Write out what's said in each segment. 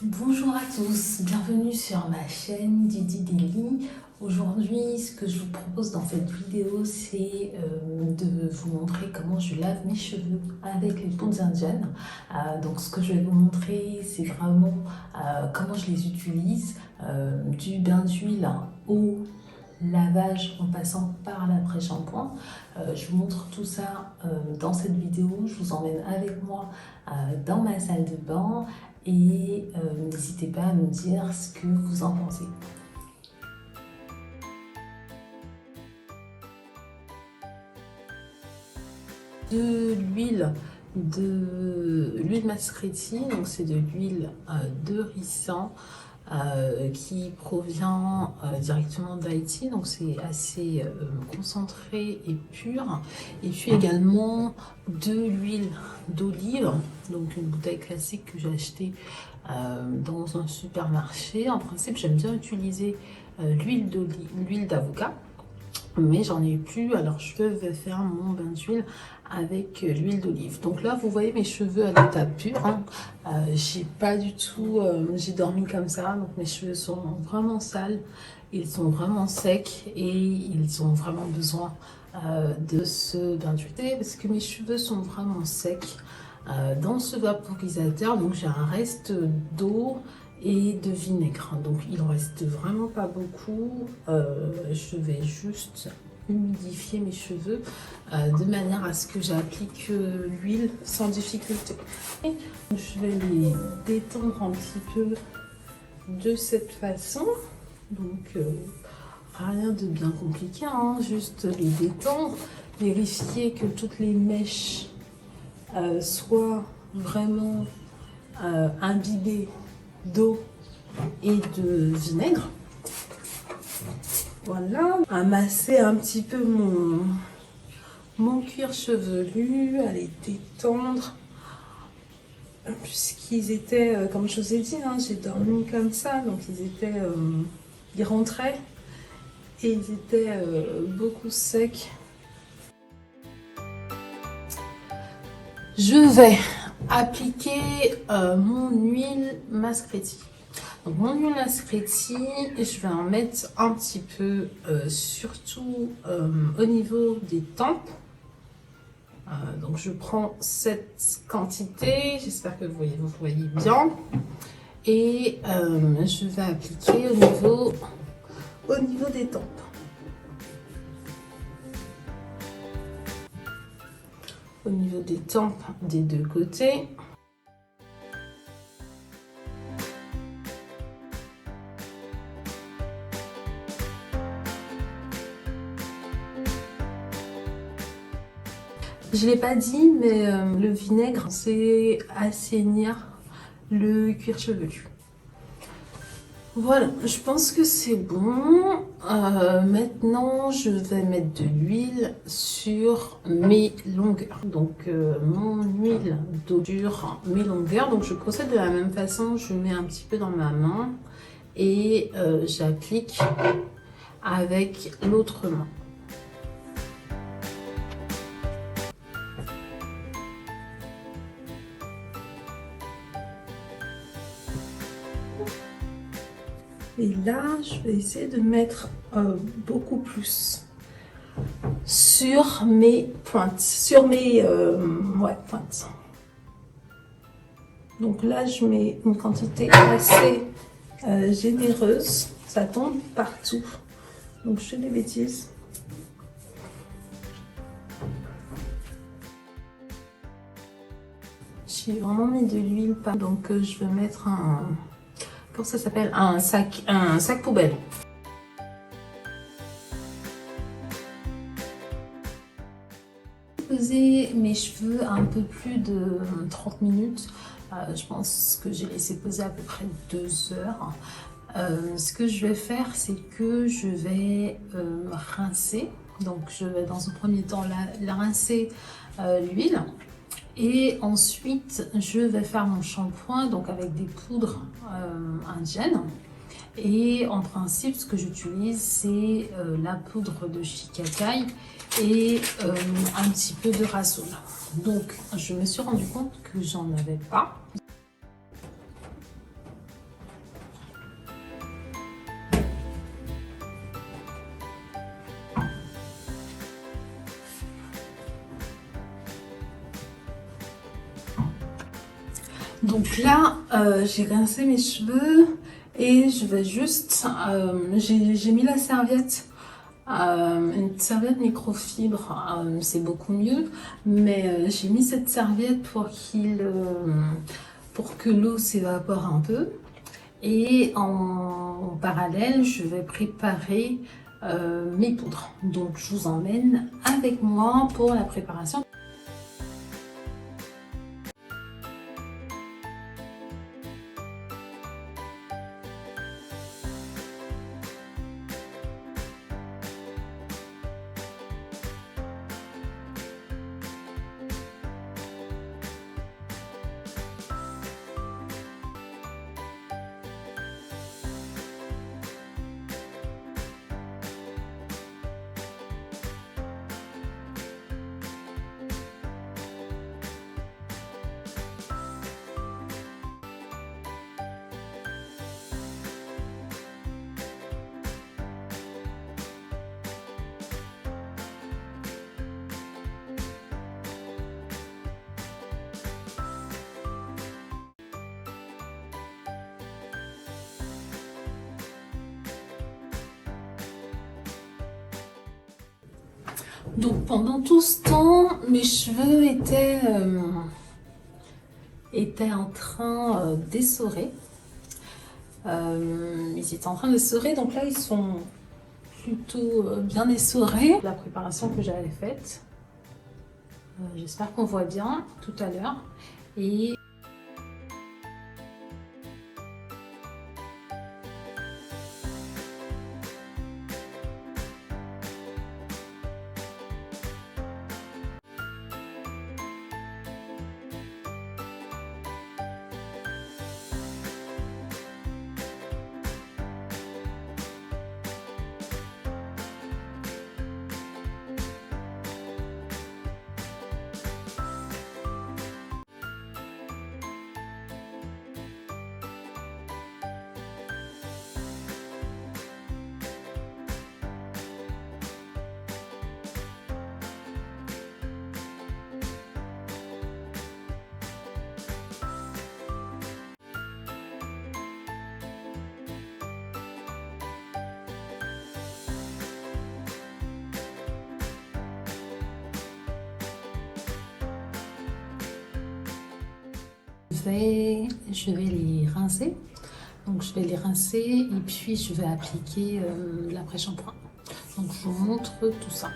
Bonjour à tous, bienvenue sur ma chaîne Didi Daily. Aujourd'hui, ce que je vous propose dans cette vidéo, c'est de vous montrer comment je lave mes cheveux avec les poudres indiennes. Donc ce que je vais vous montrer, c'est vraiment comment je les utilise, du bain d'huile au lavage en passant par l'après-shampoing. Je vous montre tout ça dans cette vidéo. Je vous emmène avec moi dans ma salle de bain et n'hésitez pas à me dire ce que vous en pensez. De l'huile Mascretti, donc c'est de l'huile de ricin qui provient directement d'Haïti, donc c'est assez concentré et pur. Et puis également de l'huile d'olive, donc une bouteille classique que j'ai achetée dans un supermarché. En principe, j'aime bien utiliser l'huile d'avocat, mais j'en ai plus, alors je vais faire mon bain d'huile avec l'huile d'olive. Donc là, vous voyez mes cheveux à l'état pur, hein. J'ai pas du tout, j'ai dormi comme ça, donc mes cheveux sont vraiment sales, ils sont vraiment secs et ils ont vraiment besoin de ce bain d'huile parce que mes cheveux sont vraiment secs. Dans ce vaporisateur, donc j'ai un reste d'eau et de vinaigre, donc il en reste vraiment pas beaucoup. Je vais juste humidifier mes cheveux de manière à ce que j'applique l'huile sans difficulté. Et je vais les détendre un petit peu de cette façon, donc rien de bien compliqué, hein, juste les détendre, vérifier que toutes les mèches soient vraiment imbibées d'eau et de vinaigre. Voilà, amasser un petit peu mon cuir chevelu, à les détendre, puisqu'ils étaient, comme je vous ai dit, hein, j'ai dormi comme ça, donc ils rentraient et ils étaient beaucoup secs. Je vais appliquer mon huile Mascretti. Donc mon huile Mascretti, je vais en mettre un petit peu, surtout au niveau des tempes. Donc je prends cette quantité, j'espère que vous voyez bien. Et je vais appliquer au niveau des tempes. Au niveau des tempes des deux côtés. Je ne l'ai pas dit, mais le vinaigre, c'est assainir le cuir chevelu. Voilà, je pense que c'est bon. Maintenant, je vais mettre de l'huile sur mes longueurs. Donc, mon huile d'eau dure, mes longueurs. Donc, je procède de la même façon. Je mets un petit peu dans ma main et j'applique avec l'autre main. Et là, je vais essayer de mettre beaucoup plus sur mes pointes, sur mes pointes. Donc là, je mets une quantité assez généreuse. Ça tombe partout. Donc je fais des bêtises. J'ai vraiment mis de l'huile, donc je vais mettre comment ça s'appelle, un sac poubelle. Poser mes cheveux un peu plus de 30 minutes. Je pense que j'ai laissé poser à peu près 2 heures. Ce que je vais faire, c'est que je vais rincer. Donc je vais dans un premier temps la rincer l'huile. Et ensuite, je vais faire mon shampoing donc avec des poudres indiennes. Et en principe, ce que j'utilise, c'est la poudre de shikakai et un petit peu de rasol. Donc, je me suis rendu compte que j'en avais pas. Donc là, j'ai rincé mes cheveux et je vais juste... j'ai mis la serviette, une serviette microfibre, c'est beaucoup mieux. Mais j'ai mis cette serviette pour que l'eau s'évapore un peu. Et en parallèle, je vais préparer mes poudres. Donc je vous emmène avec moi pour la préparation. Donc pendant tout ce temps, mes cheveux étaient en train d'essorer. Ils étaient en train d'essorer, donc là ils sont plutôt bien essorés. La préparation que j'avais faite, j'espère qu'on voit bien tout à l'heure. Et je vais les rincer. Donc je vais les rincer et puis je vais appliquer l'après-shampoing. Donc je vous montre tout ça.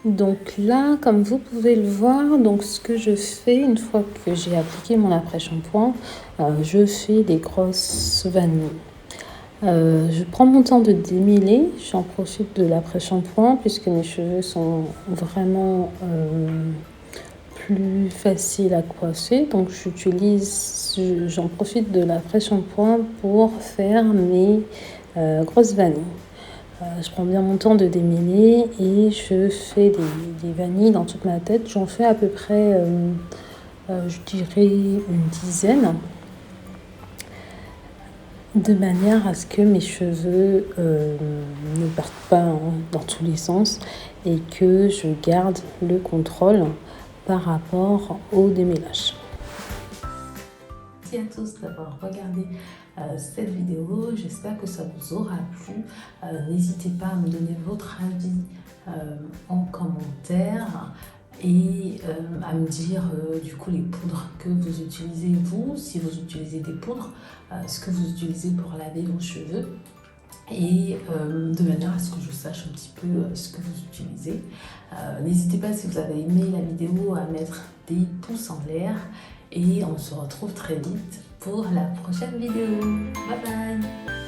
Donc là, comme vous pouvez le voir, donc ce que je fais une fois que j'ai appliqué mon après-shampoing, je fais des grosses vanilles. Je prends mon temps de démêler, j'en profite de l'après-shampoing puisque mes cheveux sont vraiment plus faciles à coiffer. Donc j'en profite de l'après-shampoing pour faire mes grosses vanilles. Je prends bien mon temps de démêler et je fais des vanilles dans toute ma tête. J'en fais à peu près, je dirais, une dizaine. De manière à ce que mes cheveux ne partent pas dans tous les sens et que je garde le contrôle par rapport au démêlage. Merci à tous d'avoir regardé cette vidéo, j'espère que ça vous aura plu. N'hésitez pas à me donner votre avis en commentaire et à me dire du coup les poudres que vous utilisez vous, si vous utilisez des poudres, ce que vous utilisez pour laver vos cheveux et de manière à ce que je sache un petit peu ce que vous utilisez. N'hésitez pas, si vous avez aimé la vidéo, à mettre des pouces en l'air et on se retrouve très vite pour la prochaine vidéo. Bye bye!